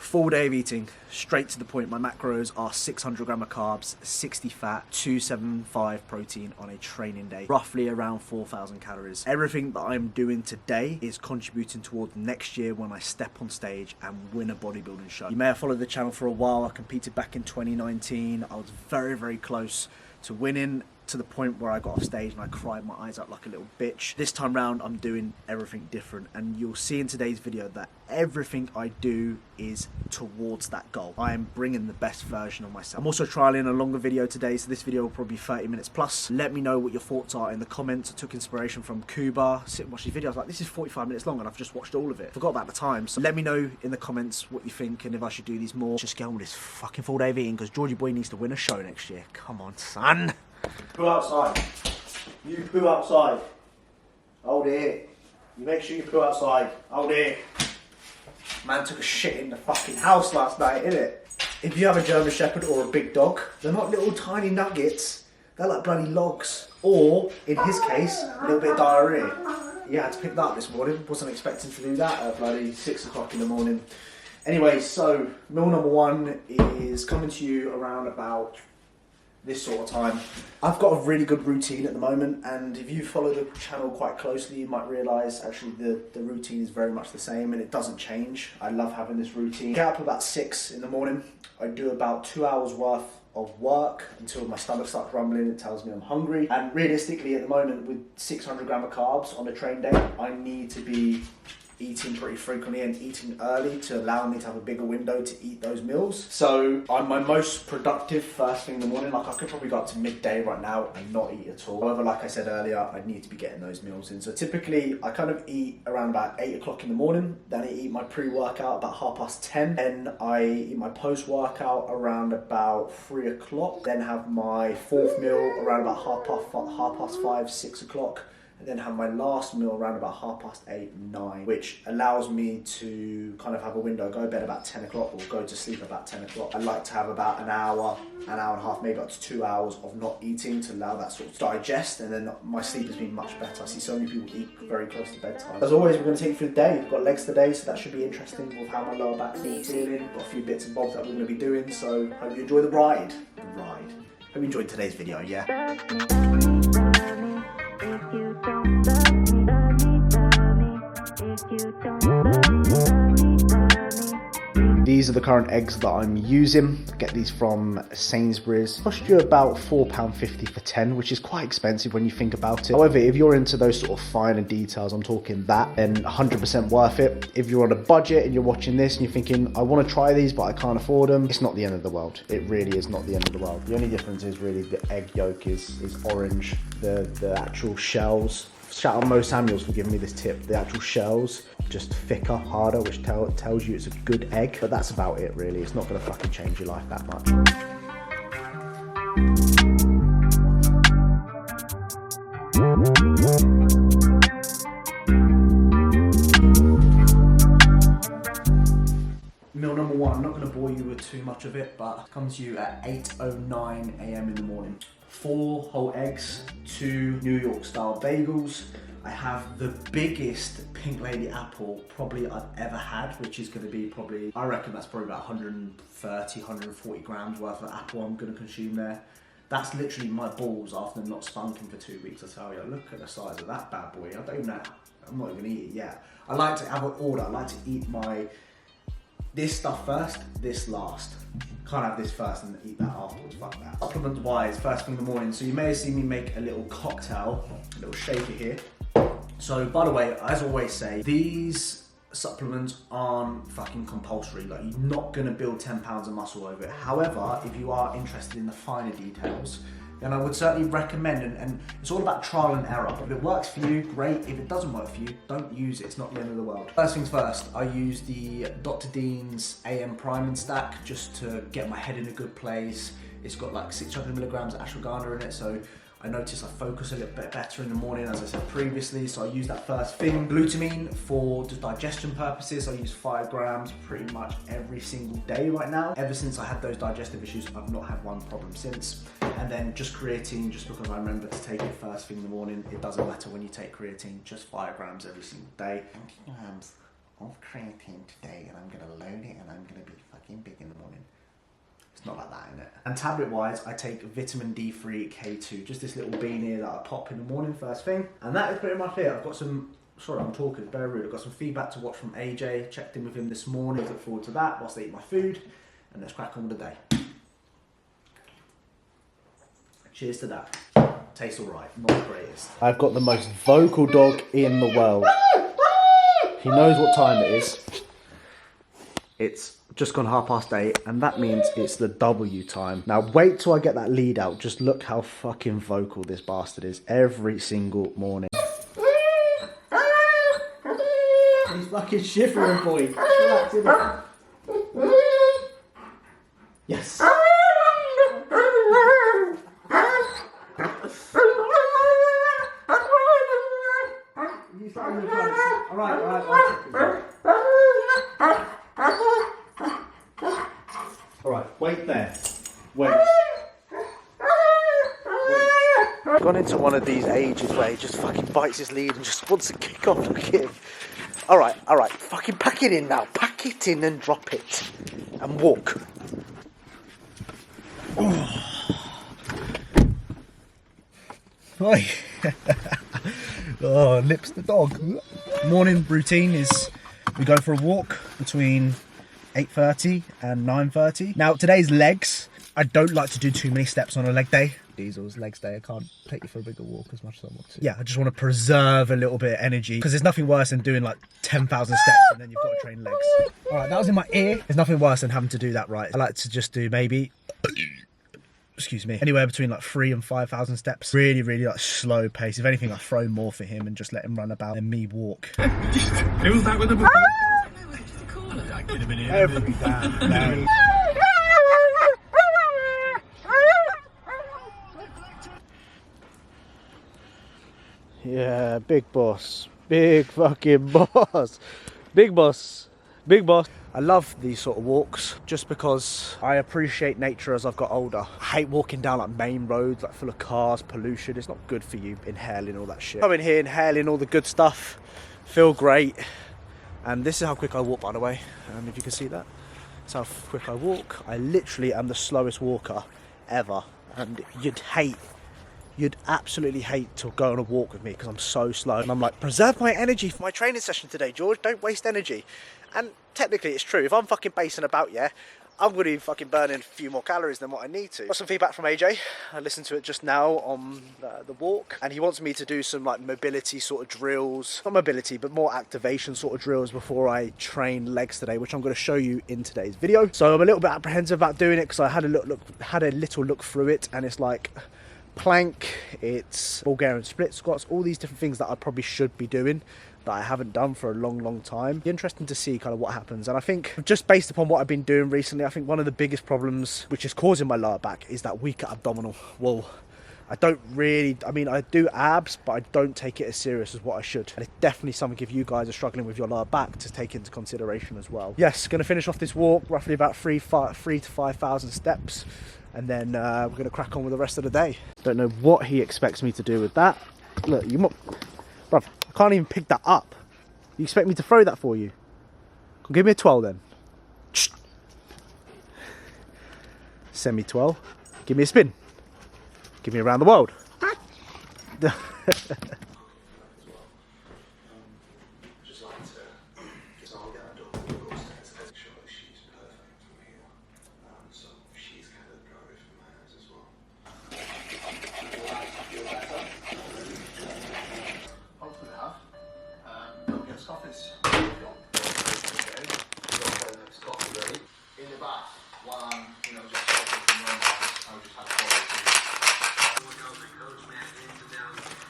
Full day of eating, straight to the point. My macros are 600 gram of carbs, 60 fat, 275 protein on a training day, roughly around 4,000 calories. Everything that I'm doing today is contributing towards next year when I step on stage and win a bodybuilding show. You may have followed the channel for a while. I competed back in 2019. I was very, very close to winning, to the point where I got off stage and I cried my eyes out like a little bitch. This time round, I'm doing everything different, and you'll see in today's video that everything I do is towards that goal. I am bringing the best version of myself. I'm also trialing a longer video today, so this video will probably be 30 minutes plus. Let me know what your thoughts are in the comments. I took inspiration from Cuba. Sit and watch these videos. I was like, this is 45 minutes long and I've just watched all of it. Forgot about the time. So let me know in the comments what you think and if I should do these more. Just get on with this fucking full day of eating because Georgie boy needs to win a show next year. Come on, son. Poo outside. You poo outside. Hold it. You make sure you poo outside. Hold it. Man took a shit in the fucking house last night, innit? If you have a German Shepherd or a big dog, they're not little tiny nuggets. They're like bloody logs. Or, in his case, a little bit of diarrhea. Yeah, I had to pick that up this morning. Wasn't expecting to do that at bloody 6 o'clock in the morning. Anyway, so meal number one is coming to you around about this sort of time. I've got a really good routine at the moment, and if you follow the channel quite closely, you might realise actually the routine is very much the same and it doesn't change. I love having this routine. Get up about 6 in the morning. I do about 2 hours worth of work until my stomach starts rumbling. It tells me I'm hungry, and realistically at the moment with 600 gram of carbs on a train day, I need to be eating pretty frequently and eating early to allow me to have a bigger window to eat those meals. So I'm my most productive first thing in the morning. Like I could probably go up to midday right now and not eat at all. However, like I said earlier, I need to be getting those meals in. So typically I kind of eat around about 8 o'clock in the morning. Then I eat my pre-workout about 10:30. Then I eat my post-workout around about 3 o'clock. Then have my fourth meal around about half past 5, 6 o'clock. And then have my last meal around about 8:30, 9, which allows me to kind of have a window, go to bed about 10 o'clock or go to sleep about 10 o'clock. I like to have about an hour and a half, maybe up to 2 hours of not eating to allow that sort of digest, and then my sleep has been much better. I see so many people eat very close to bedtime. As always, we're going to take you through the day. We've got legs today, so that should be interesting with how my lower back is feeling. Got a few bits and bobs that we're going to be doing, so hope you enjoy the ride. Hope you enjoyed today's video, yeah? These are the current eggs that I'm using. Get these from Sainsbury's. Cost you about £4.50 for 10, which is quite expensive when you think about it. However, if you're into those sort of finer details, I'm talking that, then 100% worth it. If you're on a budget and you're watching this and you're thinking, I want to try these, but I can't afford them, it's not the end of the world. It really is not the end of the world. The only difference is really the egg yolk is orange. The actual shells, shout out Mo Samuels for giving me this tip, the actual shells just thicker, harder, which tells you it's a good egg, but that's about it really. It's not gonna fucking change your life that much. Meal number one, I'm not gonna bore you with too much of it, but it comes to you at 8:09 a.m. in the morning. 4 whole eggs, 2 New York style bagels. I have the biggest Pink Lady apple probably I've ever had, which is going to be probably, I reckon that's probably about 130, 140 grams worth of apple I'm going to consume there. That's literally my balls after not spunking for 2 weeks, I tell you. Look at the size of that bad boy. I don't even know, I'm not even going to eat it yet. I like to have an order. I like to eat this stuff first, this last. Can't have this first and eat that afterwards, fuck that. Supplement wise, first thing in the morning. So you may have seen me make a little cocktail, a little shaker here. So by the way, as I always say, these supplements aren't fucking compulsory. Like, you're not gonna build 10 pounds of muscle over it. However, if you are interested in the finer details, then I would certainly recommend, and it's all about trial and error. If it works for you, great. If it doesn't work for you, don't use it. It's not the end of the world. First things first, I use the Dr. Dean's AM Priming Stack just to get my head in a good place. It's got like 600 milligrams of ashwagandha in it, so I notice I focus a little bit better in the morning, as I said previously, so I use that first thing. Glutamine for just digestion purposes, I use 5 grams pretty much every single day right now. Ever since I had those digestive issues, I've not had one problem since. And then just creatine, just because I remember to take it first thing in the morning. It doesn't matter when you take creatine, just 5 grams every single day. 20 grams of creatine today, and I'm gonna load it and I'm gonna be not like that, innit? And tablet-wise, I take vitamin D3 K2, just this little bean here that I pop in the morning first thing. And that is pretty much it. I've got some, sorry I'm talking, it's very rude. I've got some feedback to watch from AJ, checked in with him this morning, look forward to that whilst I eat my food. And let's crack on with the day. Cheers to that. Tastes alright, not the greatest. I've got the most vocal dog in the world. He knows what time it is. It's just gone 8:30, and that means it's the W time. Now wait till I get that lead out. Just look how fucking vocal this bastard is every single morning. He's fucking shivering, boy. Relax, innit? Yes. Alright, wait there. Wait. Gone into one of these ages where he just fucking bites his lead and just wants to kick off. Look at him. Alright, fucking pack it in now. Pack it in and drop it. And walk. Oi. Oh, Lips the dog. Morning routine is we go for a walk between 8:30 and 9:30. Now today's legs. I don't like to do too many steps on a leg day. Diesel's legs day. I can't take you for a bigger walk as much as I want to. Yeah, I just want to preserve a little bit of energy because there's nothing worse than doing like 10,000 steps and then you've got to train legs. All right, that was in my ear. There's nothing worse than having to do that right. I like to just do maybe, excuse me, anywhere between like 3,000 and 5,000 steps. Really, really like slow pace. If anything, I throw more for him and just let him run about and me walk. Who's that with the Every damn day. Yeah, big boss. Big fucking boss. Big boss. Big boss. I love these sort of walks just because I appreciate nature as I've got older. I hate walking down like main roads like full of cars, pollution. It's not good for you inhaling all that shit. Come in here inhaling all the good stuff, feel great. And this is how quick I walk, by the way. If you can see that, that's how quick I walk. I literally am the slowest walker ever. And you'd absolutely hate to go on a walk with me because I'm so slow. And I'm like, preserve my energy for my training session today, George. Don't waste energy. And technically it's true. If I'm fucking basing about, yeah, I'm going to be fucking burning a few more calories than what I need to. Got some feedback from AJ. I listened to it just now on the walk. And he wants me to do some like mobility sort of drills. Not mobility, but more activation sort of drills before I train legs today, which I'm going to show you in today's video. So I'm a little bit apprehensive about doing it because I had a little look through it, and it's like plank, it's Bulgarian split squats, all these different things that I probably should be doing that I haven't done for a long time. Interesting to see kind of what happens. And I think just based upon what I've been doing recently, I think one of the biggest problems which is causing my lower back is that weaker abdominal wall. I do abs, but I don't take it as serious as what I should. And it's definitely something if you guys are struggling with your lower back to take into consideration as well. Yes, going to finish off this walk, roughly about 3,000 to 5,000 steps. And then we're going to crack on with the rest of the day. Don't know what he expects me to do with that. Look, bruv, I can't even pick that up. You expect me to throw that for you? Give me a 12 then. Send me 12. Give me a spin. Give me around the world.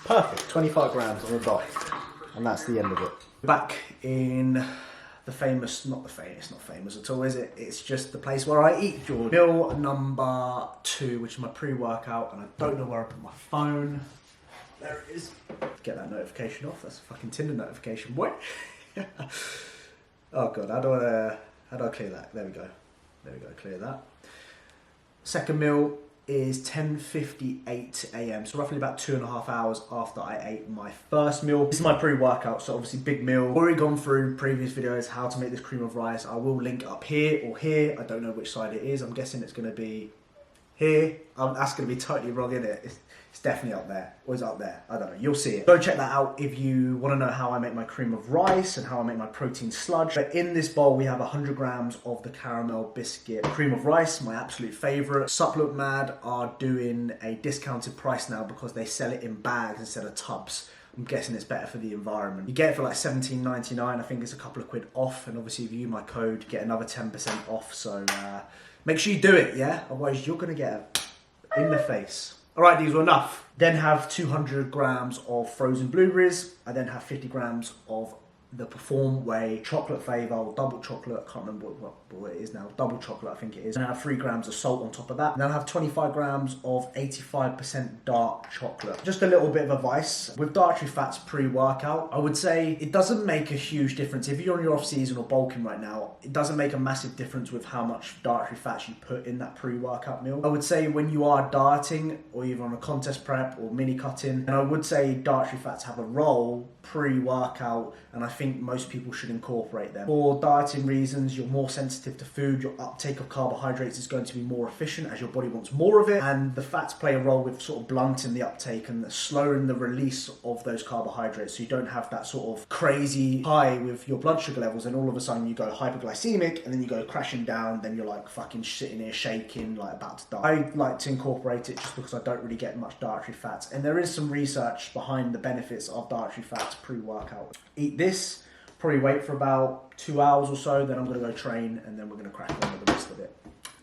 Perfect, 25 grams on the dot, and that's the end of it. Back in the famous, it's not famous at all, is it? It's just the place where I eat, George. Meal number 2, which is my pre-workout, and I don't know where I put my phone. There it is. Get that notification off, that's a fucking Tinder notification, boy. Oh God, how do I clear that? There we go, clear that. Second meal is 10:58 a.m. So roughly about 2.5 hours after I ate my first meal. This is my pre-workout, so obviously big meal. Already gone through previous videos how to make this cream of rice. I will link up here or here. I don't know which side it is. I'm guessing it's going to be here. That's going to be totally wrong, isn't it? It's definitely up there. Or is it up there? I don't know. You'll see it. Go check that out if you want to know how I make my cream of rice and how I make my protein sludge. But in this bowl, we have 100 grams of the caramel biscuit cream of rice, my absolute favorite. Supplement Mad are doing a discounted price now because they sell it in bags instead of tubs. I'm guessing it's better for the environment. You get it for like $17.99. I think it's a couple of quid off. And obviously if you use my code, you get another 10% off. So make sure you do it, yeah? Otherwise you're going to get it in the face. All right, these were enough. Then have 200 grams of frozen blueberries. I then have 50 grams of the Perform Whey chocolate flavor or double chocolate. I can't remember what it is now. Double chocolate, I think it is. And I have 3 grams of salt on top of that. And then I have 25 grams of 85% dark chocolate. Just a little bit of advice. With dietary fats pre-workout, I would say it doesn't make a huge difference. If you're on your off season or bulking right now, it doesn't make a massive difference with how much dietary fats you put in that pre-workout meal. I would say when you are dieting or even on a contest prep or mini cutting, and I would say dietary fats have a role pre-workout, and I think most people should incorporate them. For dieting reasons, you're more sensitive to food, your uptake of carbohydrates is going to be more efficient as your body wants more of it, and the fats play a role with sort of blunting the uptake and slowing the release of those carbohydrates, so you don't have that sort of crazy high with your blood sugar levels and all of a sudden you go hyperglycemic and then you go crashing down, then you're like fucking sitting here shaking like about to die. I like to incorporate it just because I don't really get much dietary fats, and there is some research behind the benefits of dietary fats pre-workout. Eat this, probably wait for about 2 hours or so, then I'm going to go train and then we're going to crack on with the rest of it.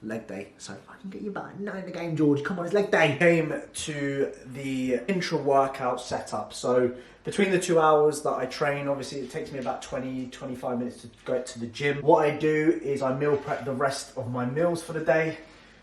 Leg day, so I can get you back. No in the game, George, come on, it's leg day. Came to the intra-workout setup. So between the 2 hours that I train, obviously it takes me about 20-25 minutes to go to the gym. What I do is I meal prep the rest of my meals for the day,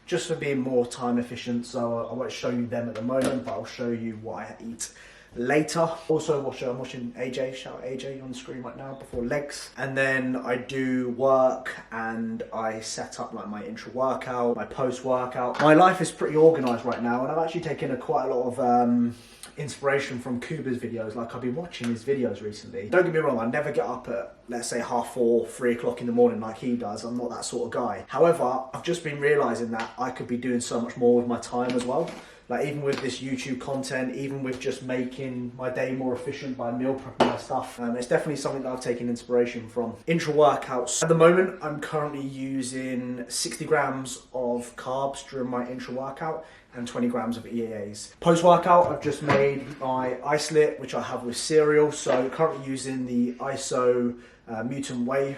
just for being more time efficient. So I won't show you them at the moment, but I'll show you what I eat later. Also I'm watching AJ, shout out AJ on the screen right now before legs. And then I do work and I set up like my intra workout, my post workout. My life is pretty organized right now, and I've actually taken quite a lot of inspiration from Kuba's videos. Like I've been watching his videos recently. Don't get me wrong, I never get up at, let's say, 4:30, 3 o'clock in the morning like he does. I'm not that sort of guy. However, I've just been realizing that I could be doing so much more with my time as well. Like even with this YouTube content, even with just making my day more efficient by meal prepping my stuff, it's definitely something that I've taken inspiration from. Intra workouts. At the moment, I'm currently using 60 grams of carbs during my intra workout and 20 grams of EAAs. Post workout, I've just made my isolate, which I have with cereal. So currently using the ISO Mutant Whey,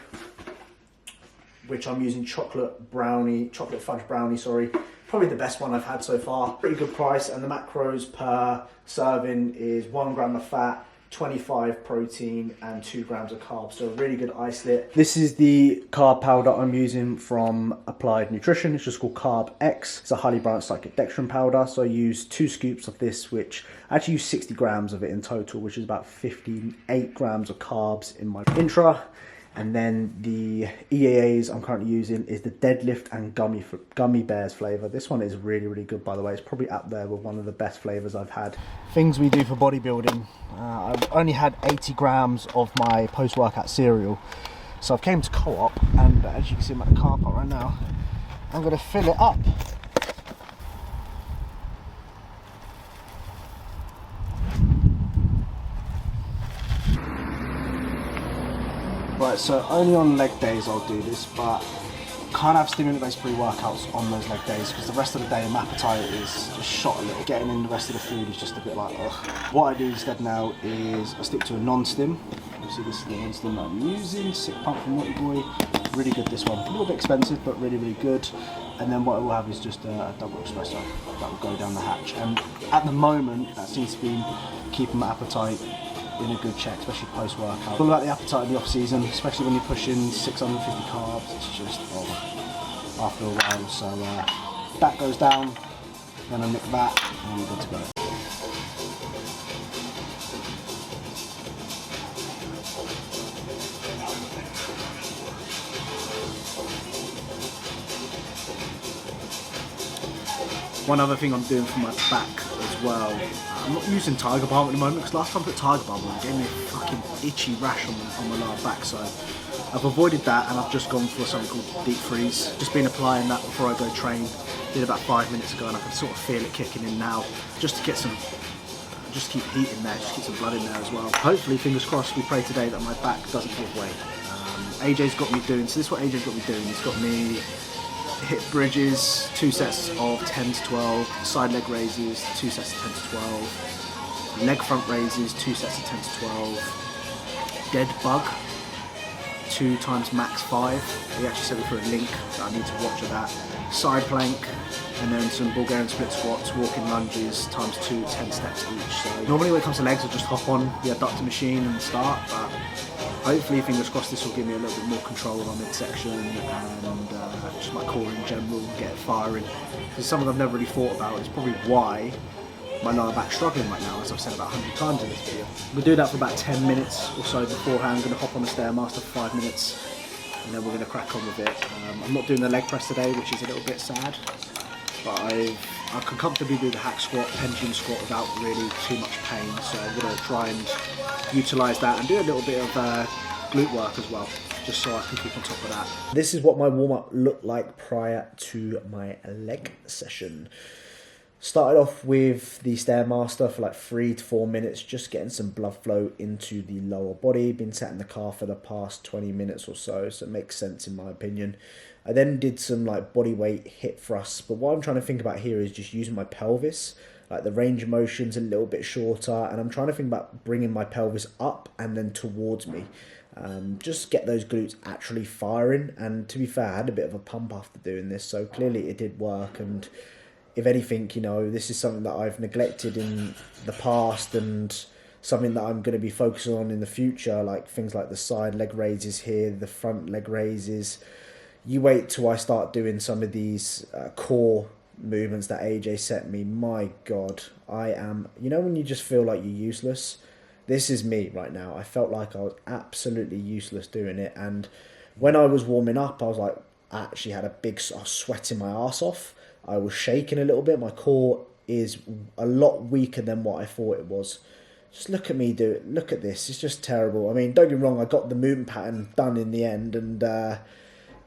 which I'm using chocolate fudge brownie, sorry. Probably the best one I've had so far. Pretty good price, and the macros per serving is 1 gram of fat, 25 protein and 2 grams of carbs. So a really good isolate. This is the carb powder I'm using from Applied Nutrition. It's just called Carb X. It's a highly branched cyclodextrin powder. So I use 2 scoops of this, which I actually use 60 grams of it in total, which is about 58 grams of carbs in my intra. And then the EAAs I'm currently using is the Deadlift and Gummy Bears flavour. This one is really, really good, by the way. It's probably up there with one of the best flavours I've had. Things we do for bodybuilding. I've only had 80 grams of my post-workout cereal. So I've came to Co-op, and as you can see, I'm at the car park right now. I'm going to fill it up. Right, so only on leg days I'll do this, but can't have stimulant-based pre-workouts on those leg days because the rest of the day my appetite is just shot a little. Getting in the rest of the food is just a bit like, ugh. What I do instead now is I stick to a non-stim. Obviously this is the non-stim that I'm using, Sick Pump from Naughty Boy. Really good, this one. A little bit expensive, but really, really good. And then what I will have is just a double espresso that will go down the hatch. And at the moment, that seems to be keeping my appetite in a good check, especially post-workout. All about the appetite in the off-season, especially when you're pushing 650 carbs, it's just, after a while. So that goes down, then I nick that, and we're good to go. One other thing I'm doing for my back as well, I'm not using Tiger Balm at the moment because last time I put Tiger Balm on, it gave me a fucking itchy rash on my lower back, so I've avoided that and I've just gone for something called deep freeze. Just been applying that before I go train. Did about 5 minutes ago and I can sort of feel it kicking in now, just to get some, just keep heat in there, just keep some blood in there as well. Hopefully, fingers crossed, we pray today that my back doesn't give way. AJ's got me doing, so this is what AJ's got me doing. He's got me hip bridges, 2 sets of 10 to 12, side leg raises, 2 sets of 10 to 12, leg front raises, 2 sets of 10 to 12, dead bug, 2 times max 5. He actually sent me for a link that I need to watch of that. Side plank, and then some Bulgarian split squats, walking lunges, times 2, 10 steps each. So normally when it comes to legs, I'll just hop on the adductor machine and start, but hopefully, fingers crossed, this will give me a little bit more control on midsection and just my core in general, get it firing. It's something I've never really thought about. It's probably why my lower back's struggling right now, as I've said about 100 times in this video. We'll do that for about 10 minutes or so beforehand. I'm going to hop on the Stairmaster for 5 minutes and then we're going to crack on with it. I'm not doing the leg press today, which is a little bit sad, but I can comfortably do the hack squat, pendulum squat without really too much pain, so I'm going to try and utilise that and do a little bit of glute work as well, just so I can keep on top of that. This is what my warm-up looked like prior to my leg session. Started off with the Stairmaster for like 3 to 4 minutes, just getting some blood flow into the lower body. Been sat in the car for the past 20 minutes or so, so it makes sense in my opinion. I then did some like body weight hip thrusts, but what I'm trying to think about here is just using my pelvis. Like the range of motion's a little bit shorter, and I'm trying to think about bringing my pelvis up and then towards me. Just get those glutes actually firing, and to be fair, I had a bit of a pump after doing this, so clearly it did work. And if anything, you know, this is something that I've neglected in the past and something that I'm going to be focusing on in the future, like things like the side leg raises here, the front leg raises. You wait till I start doing some of these core movements that AJ sent me. My God, I am, you know, when you just feel like you're useless? This is me right now. I felt like I was absolutely useless doing it. And when I was warming up, I was like, I actually had I was sweating my ass off. I was shaking a little bit. My core is a lot weaker than what I thought it was. Just look at me do it. Look at this. It's just terrible. I mean, don't get me wrong. I got the movement pattern done in the end, and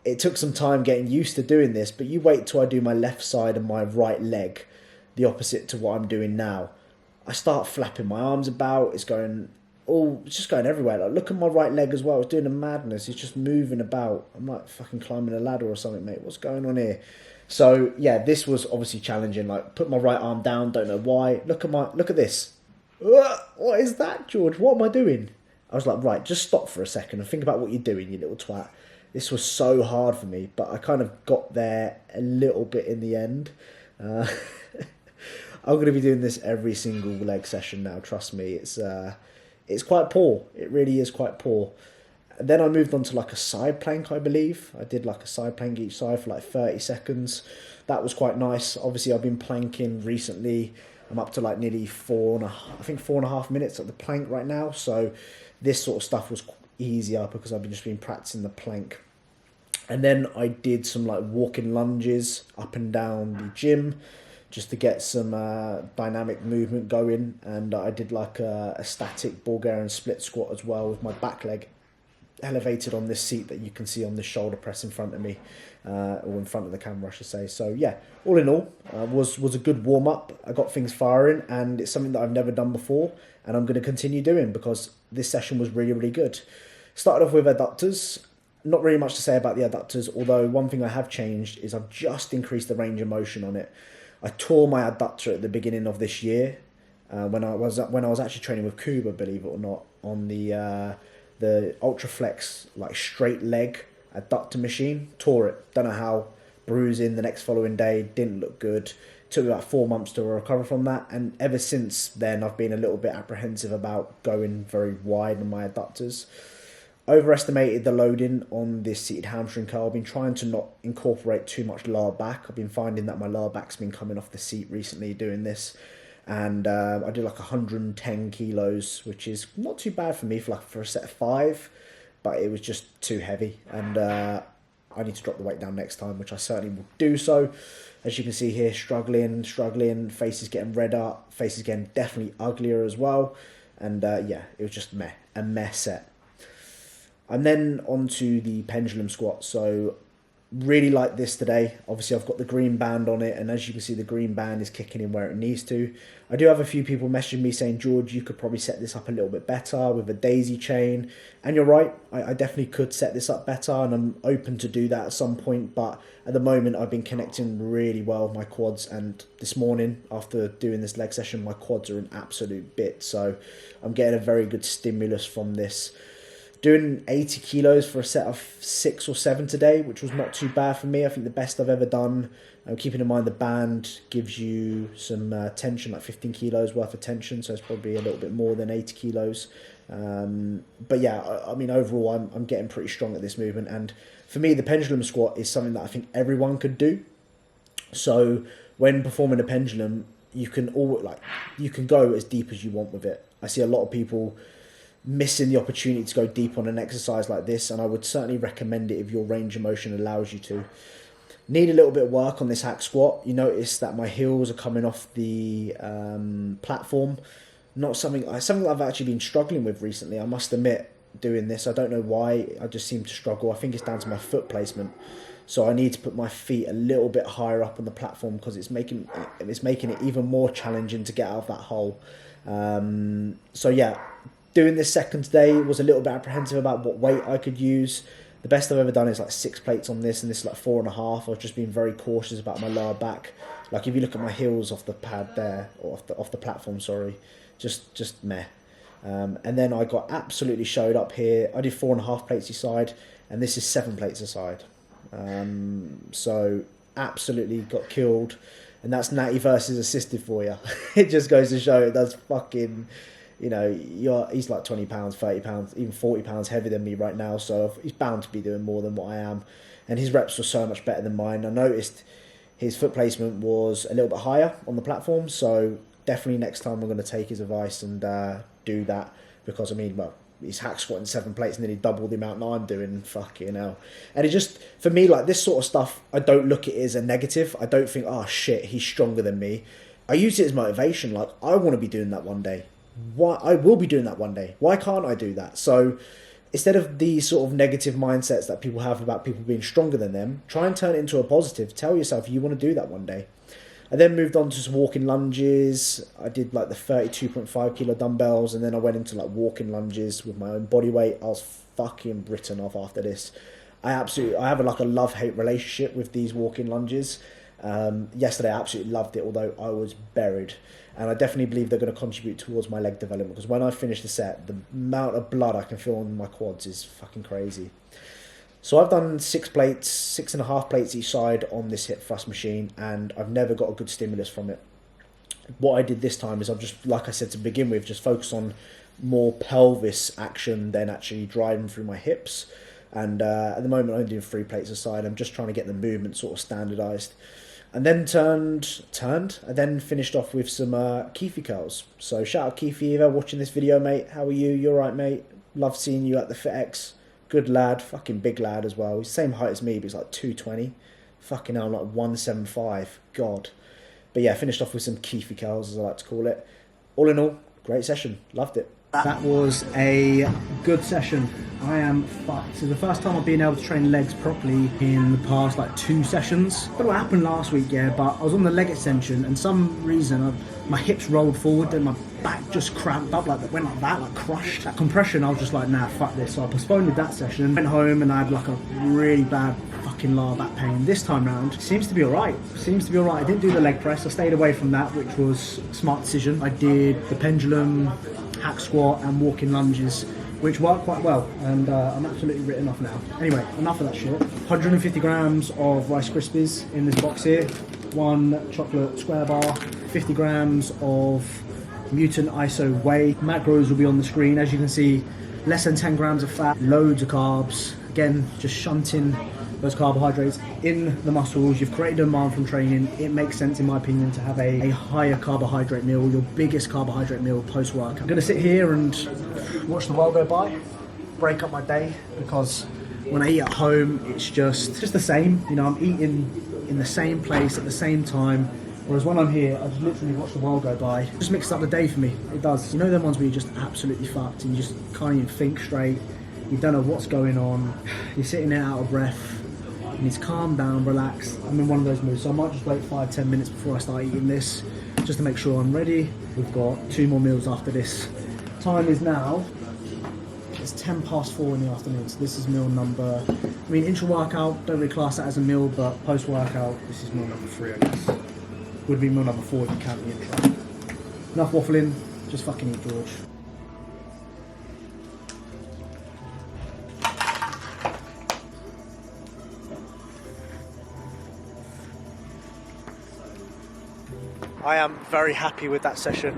it took some time getting used to doing this. But you wait till I do my left side and my right leg, the opposite to what I'm doing now. I start flapping my arms about. It's just going everywhere. Like, look at my right leg as well. It's doing a madness. It's just moving about. I'm like fucking climbing a ladder or something, mate. What's going on here? So yeah, this was obviously challenging. Like, put my right arm down, don't know why. Look at this. What is that, George? What am I doing? I was like, right, just stop for a second and think about what you're doing, you little twat. This was so hard for me, but I kind of got there a little bit in the end. I'm going to be doing this every single leg session now. Trust me, it's quite poor. It really is quite poor. And then I moved on to like a side plank, I believe. I did like a side plank each side for like 30 seconds. That was quite nice. Obviously, I've been planking recently. I'm up to like nearly 4.5 minutes at the plank right now. So this sort of stuff was easier because I've just been practicing the plank. And then I did some like walking lunges up and down the gym just to get some dynamic movement going. And I did like a static Bulgarian split squat as well with my back leg elevated on this seat that you can see on this shoulder press in front of me, or in front of the camera I should say. So yeah, all in all, was a good warm-up. I got things firing, and it's something that I've never done before, and I'm going to continue doing because this session was really, really good. Started off with adductors. Not really much to say about the adductors, although one thing I have changed is I've just increased the range of motion on it. I tore my adductor at the beginning of this year, when I was actually training with Kuba, believe it or not, on the Ultraflex like straight leg adductor machine. Tore it, don't know how, bruising the next following day, didn't look good. Took me about 4 months to recover from that, and ever since then I've been a little bit apprehensive about going very wide on my adductors. Overestimated the loading on this seated hamstring curl. I've been trying to not incorporate too much lower back. I've been finding that my lower back's been coming off the seat recently doing this. And I did like 110 kilos, which is not too bad for me for a set of 5, but it was just too heavy. And I I need to drop the weight down next time, which I certainly will do so. As you can see here, struggling, face is getting red up, face is getting definitely uglier as well. And yeah, it was just a meh set. And then onto the pendulum squat. So really like this today. Obviously I've got the green band on it, and as you can see, the green band is kicking in where it needs to. I do have a few people messaging me saying, George, you could probably set this up a little bit better with a daisy chain. And you're right, I definitely could set this up better, and I'm open to do that at some point. But at the moment, I've been connecting really well with my quads, and this morning after doing this leg session, my quads are an absolute bit. So I'm getting a very good stimulus from this. Doing 80 kilos for a set of 6 or 7 today, which was not too bad for me. I think the best I've ever done. Keeping in mind the band gives you some tension, like 15 kilos worth of tension, so it's probably a little bit more than 80 kilos. But yeah, I mean, overall, I'm getting pretty strong at this movement. And for me, the pendulum squat is something that I think everyone could do. So when performing a pendulum, you can go as deep as you want with it. I see a lot of people missing the opportunity to go deep on an exercise like this, and I would certainly recommend it if your range of motion allows you to. Need a little bit of work on this hack squat. You notice that my heels are coming off the platform. Not something I've actually been struggling with recently, I must admit, doing this. I don't know why, I just seem to struggle. I think it's down to my foot placement. So I need to put my feet a little bit higher up on the platform, because it's making it even more challenging to get out of that hole. So yeah, doing this second today was a little bit apprehensive about what weight I could use. The best I've ever done is like 6 plates on this, and this is like 4.5. I've just been very cautious about my lower back. Like if you look at my heels off the pad there, or off the platform, sorry, just meh. And then I got absolutely showed up here. I did 4.5 plates each side, and this is 7 plates a side. So absolutely got killed, and that's natty versus assisted for you. It just goes to show it does fucking. You know, he's like 20 pounds, 30 pounds, even 40 pounds heavier than me right now. So he's bound to be doing more than what I am. And his reps were so much better than mine. I noticed his foot placement was a little bit higher on the platform. So definitely next time I'm going to take his advice and do that. Because, I mean, well, he's hack squatting 7 plates, nearly double the amount I'm doing. Fucking hell. And it just, for me, like this sort of stuff, I don't look at it as a negative. I don't think, oh shit, he's stronger than me. I use it as motivation. Like, I want to be doing that one day. I will be doing that one day. Why can't I do that? So instead of these sort of negative mindsets that people have about people being stronger than them, try and turn it into a positive. Tell yourself you want to do that one day. I then moved on to some walking lunges. I did like the 32.5 kilo dumbbells, and then I went into like walking lunges with my own body weight. I was fucking written off after this. I have like a love-hate relationship with these walking lunges. Yesterday I absolutely loved it, although I was buried. And I definitely believe they're going to contribute towards my leg development, because when I finish the set, the amount of blood I can feel on my quads is fucking crazy. So I've done 6 plates, 6.5 plates each side on this hip thrust machine, and I've never got a good stimulus from it. What I did this time is I've just, like I said to begin with, just focused on more pelvis action than actually driving through my hips. And at the moment I'm doing 3 plates a side. I'm just trying to get the movement sort of standardized. And then I then finished off with some 000kcals. So shout out Keith Eva, watching this video, mate. How are you? You're right, mate. Love seeing you at the FitX. Good lad, fucking big lad as well. He's the same height as me, but he's like 220. Fucking hell, I'm like 175. God. But yeah, finished off with some 000kcals, as I like to call it. All in all, great session. Loved it. That was a good session. I am fucked. So the first time I've been able to train legs properly in the past like 2 sessions. I don't know what happened last week, yeah, but I was on the leg extension and some reason my hips rolled forward and my back just cramped up, like went like that, like crushed. That compression, I was just like, nah, fuck this. So I postponed that session, went home, and I had like a really bad fucking lower back pain. This time round, seems to be alright. I didn't do the leg press. I stayed away from that, which was a smart decision. I did the pendulum, hack squat and walking lunges, which worked quite well, and I'm absolutely written off now. Anyway, enough of that shit. 150 grams of Rice Krispies in this box here, 1 chocolate square bar, 50 grams of Mutant ISO whey. Macros will be on the screen. As you can see, less than 10 grams of fat, loads of carbs. Again, just shunting those carbohydrates in the muscles. You've created a demand from training. It makes sense, in my opinion, to have a higher carbohydrate meal, your biggest carbohydrate meal post-work. I'm gonna sit here and watch the world go by, break up my day, because When I eat at home, it's just the same. You know, I'm eating in the same place at the same time. Whereas when I'm here, I just literally watch the world go by. It just mixes up the day for me. It does. You know them ones where you're just absolutely fucked and you just can't even think straight. You don't know what's going on. You're sitting there out of breath. You need to calm down, relax. I'm in one of those moods, so I might just wait 5-10 minutes before I start eating this, just to make sure I'm ready. We've got 2 more meals after this. Time is now, it's 4:10 in the afternoon, so this is meal number, I mean, intra-workout, don't really class that as a meal, but post-workout, this is meal number 3, I guess. Would be meal number 4 if you count the intro. Enough waffling, just fucking eat, George. I am very happy with that session.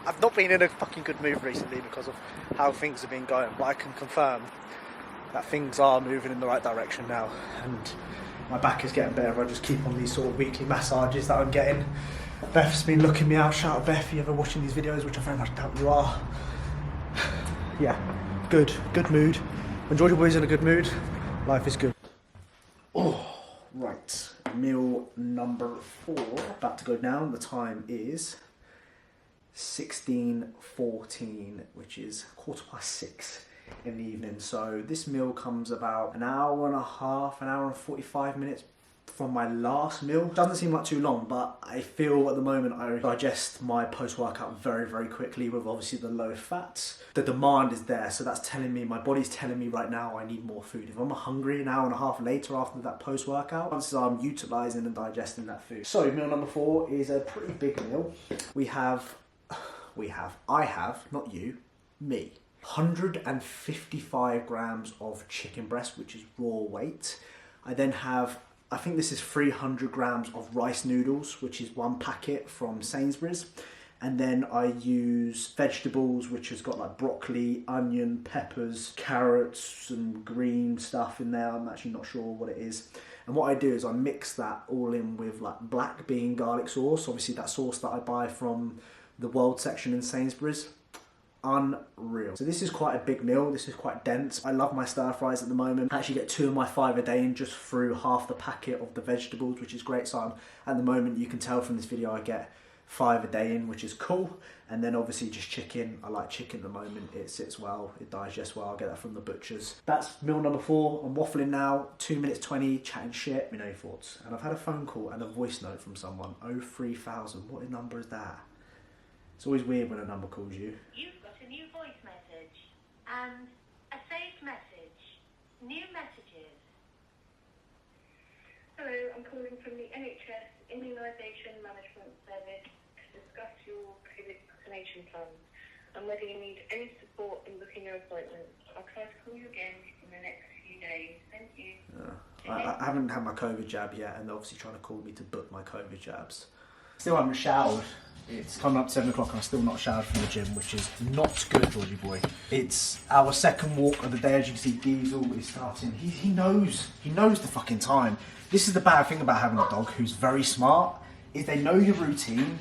I've not been in a fucking good mood recently because of how things have been going, but I can confirm that things are moving in the right direction now, and my back is getting better. I just keep on these sort of weekly massages that I'm getting. Beth's been looking me out. Shout out Beth if you're ever watching these videos, which I very much doubt you are. Yeah, good mood. When Georgia Boy's in a good mood, life is good. Oh, right. Meal number 4 about to go down. The time is 16:14, which is 6:15 in the evening. So this meal comes about an hour and 45 minutes from my last meal. Doesn't seem like too long, but I feel at the moment I digest my post-workout very, very quickly with obviously the low fats. The demand is there, so that's telling me, my body's telling me right now I need more food. If I'm hungry an hour and a half later after that post-workout, once I'm utilising and digesting that food. So meal number 4 is a pretty big meal. I have, not you, me. 155 grams of chicken breast, which is raw weight. I then have, I think this is 300 grams of rice noodles, which is 1 packet from Sainsbury's. And then I use vegetables, which has got like broccoli, onion, peppers, carrots, and green stuff in there. I'm actually not sure what it is. And what I do is I mix that all in with like black bean garlic sauce. Obviously that sauce that I buy from the world section in Sainsbury's. Unreal. So this is quite a big meal. This is quite dense. I love my stir fries at the moment. I actually get 2 of my 5 a day in just through half the packet of the vegetables, which is great. So at the moment, you can tell from this video, I get 5 a day in, which is cool. And then obviously just chicken. I like chicken at the moment. It sits well, it digests well. I get that from the butchers. That's meal number 4. I'm waffling now, 2 minutes 20, chatting shit. Let me know your thoughts. And I've had a phone call and a voice note from someone. 03000. What number is that? It's always weird when a number calls you. You've got a new voice message and a saved message. New messages. Hello, I'm calling from the NHS Immunisation Management Service to discuss your COVID vaccination plans and whether you need any support in booking your appointments. I'll try to call you again in the next few days. Thank you. I haven't had my COVID jab yet, and they're obviously trying to call me to book my COVID jabs. Still haven't showered. It's coming up 7 o'clock and I'm still not showered from the gym, which is not good, Georgie boy. It's our second walk of the day. As you can see, Diesel is starting. He knows the fucking time. This is the bad thing about having a dog who's very smart, is they know your routine,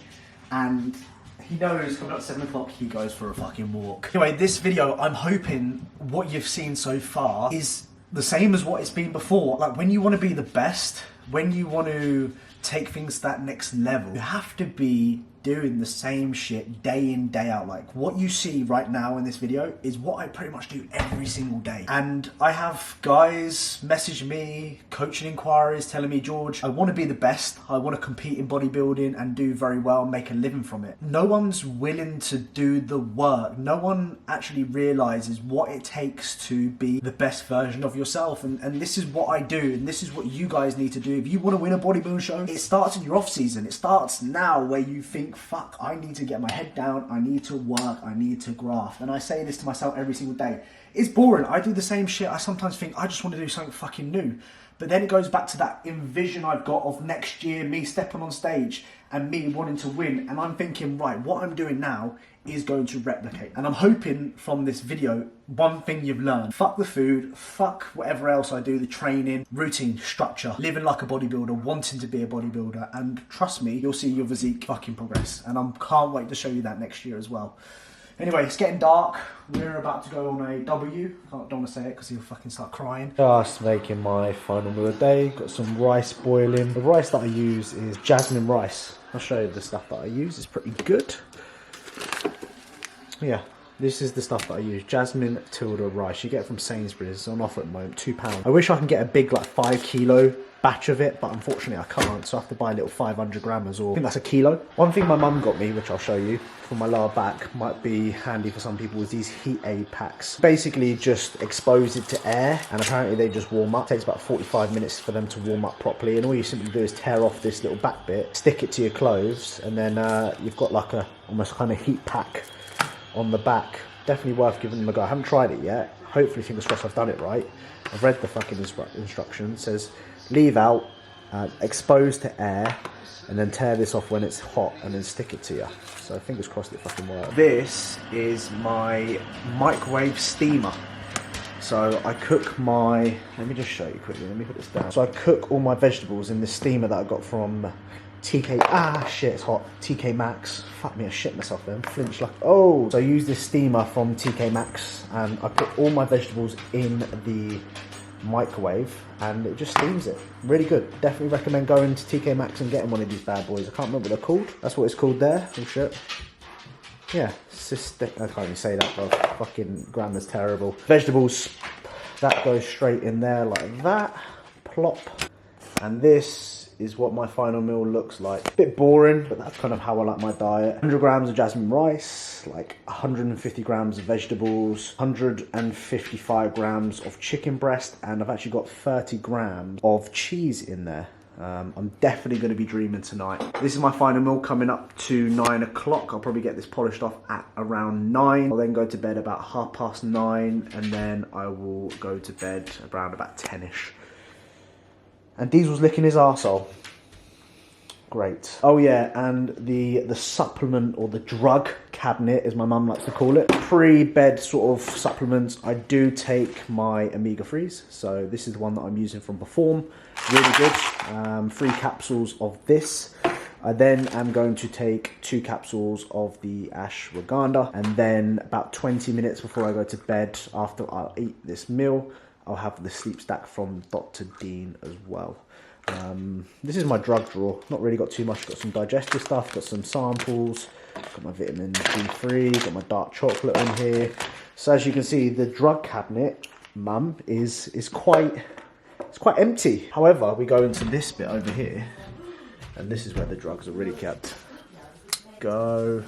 and he knows coming up 7 o'clock he goes for a fucking walk. Anyway, this video, I'm hoping what you've seen so far is the same as what it's been before. Like, when you want to be the best, when you want to take things to that next level, you have to be doing the same shit day in, day out. Like, what you see right now in this video is what I pretty much do every single day. And I have guys message me, coaching inquiries, telling me, George, I want to be the best. I want to compete in bodybuilding and do very well and make a living from it. No one's willing to do the work. No one actually realizes what it takes to be the best version of yourself. And this is what I do, and this is what you guys need to do. If you want to win a bodybuilding show, it starts in your off season. It starts now, where you think, fuck, I need to get my head down, I need to work, I need to graft. And I say this to myself every single day. It's boring. I do the same shit. I sometimes think I just want to do something fucking new. But then it goes back to that envision I've got of next year, me stepping on stage and me wanting to win. And I'm thinking, right, what I'm doing now is going to replicate. And I'm hoping from this video, one thing you've learned: fuck the food, fuck whatever else I do, the training, routine, structure, living like a bodybuilder, wanting to be a bodybuilder. And trust me, you'll see your physique fucking progress. And I can't wait to show you that next year as well. Anyway, it's getting dark. We're about to go on a W. I don't want to say it because he'll fucking start crying. Just making my final meal of the day. Got some rice boiling. The rice that I use is jasmine rice. I'll show you the stuff that I use. It's pretty good. Yeah, this is the stuff that I use. Jasmine tilde rice. You get it from Sainsbury's. It's on offer at the moment, £2. I wish I can get a big like 5 kilo batch of it, but unfortunately I can't, so I have to buy little 500 grammers, or I think that's a kilo. One thing my mum got me, which I'll show you for my lower back, might be handy for some people, is these heat aid packs. Basically just expose it to air, and apparently they just warm up. It takes about 45 minutes for them to warm up properly, and all you simply do is tear off this little back bit, stick it to your clothes, and then you've got like a almost kind of heat pack on the back. Definitely worth giving them a go. I haven't tried it yet. Hopefully, fingers crossed, I've done it right. I've read the fucking instructions. It says leave out, expose to air, and then tear this off when it's hot, and then stick it to you. So fingers crossed it fucking works. This is my microwave steamer. So I cook my, let me just show you quickly, let me put this down. So I cook all my vegetables in this steamer that I got from it's hot, TK Maxx. Fuck me, I shit myself then, flinch like, oh. So I use this steamer from TK Maxx, and I put all my vegetables in the microwave, and it just steams it. Really good. Definitely recommend going to TK Maxx and getting one of these bad boys. I can't remember what they're called. That's what it's called there. Oh shit. Yeah, I can't even say that, bro. Fucking grammar's terrible. Vegetables, that goes straight in there like that. Plop. And this is what my final meal looks like. A bit boring, but that's kind of how I like my diet. 100 grams of jasmine rice, like 150 grams of vegetables, 155 grams of chicken breast, and I've actually got 30 grams of cheese in there. I'm definitely going to be dreaming tonight. This is my final meal coming up to 9 o'clock. I'll probably get this polished off at around 9. I'll then go to bed about 9:30, and then I will go to bed around about 10ish. And Diesel's licking his arsehole. Great. Oh yeah, and the supplement, or the drug cabinet, as my mum likes to call it. Pre-bed sort of supplements. I do take my omega-3s. So this is the one that I'm using from Perform. Really good. 3 capsules of this. I then am going to take 2 capsules of the ashwagandha. And then about 20 minutes before I go to bed, after I'll eat this meal, I'll have the sleep stack from Dr. Dean as well. This is my drug drawer. Not really got too much. Got some digestive stuff, got some samples, got my vitamin D3, got my dark chocolate in here. So as you can see, the drug cabinet, mum, is quite empty. However, we go into this bit over here, and this is where the drugs are really kept. Go.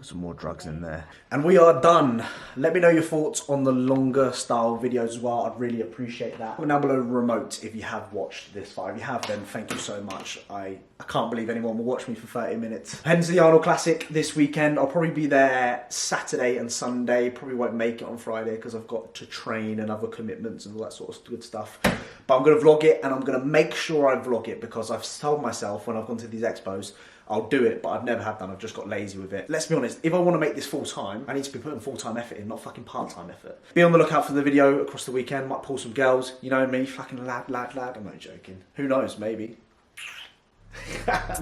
Some more drugs in there. And we are done. Let me know your thoughts on the longer style videos as well. I'd really appreciate that. Comment down below remote if you have watched this far. If you have, then thank you so much. I can't believe anyone will watch me for 30 minutes. Heading to the Arnold Classic this weekend. I'll probably be there Saturday and Sunday. Probably won't make it on Friday because I've got to train and other commitments and all that sort of good stuff. But I'm going to vlog it, and I'm going to make sure I vlog it, because I've told myself when I've gone to these expos, I'll do it, but I've never have done. I've just got lazy with it. Let's be honest, if I want to make this full time, I need to be putting full-time effort in, not fucking part-time effort. Be on the lookout for the video across the weekend. Might pull some girls. You know me, fucking lad. I'm not joking. Who knows, maybe.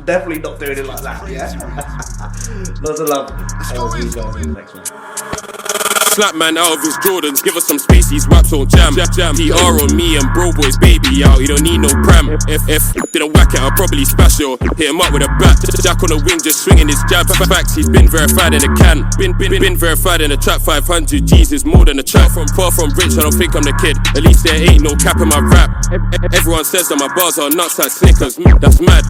Definitely not doing it like that, yeah? Lots of love. And I'll see you guys in the next one. Slap man out of his Jordans, give us some space, these raps on jam. DR on me and bro boy's baby out, he don't need no pram. If didn't whack it, I'll probably smash yo. Hit him up with a bat, Jack on the wing just swinging his jab. Facts, he's been verified in the can. Been verified in the trap. 500 G's is more than a trap. Far from rich, I don't think I'm the kid. At least there ain't no cap in my rap. Everyone says that my bars are nuts like Snickers, that's mad.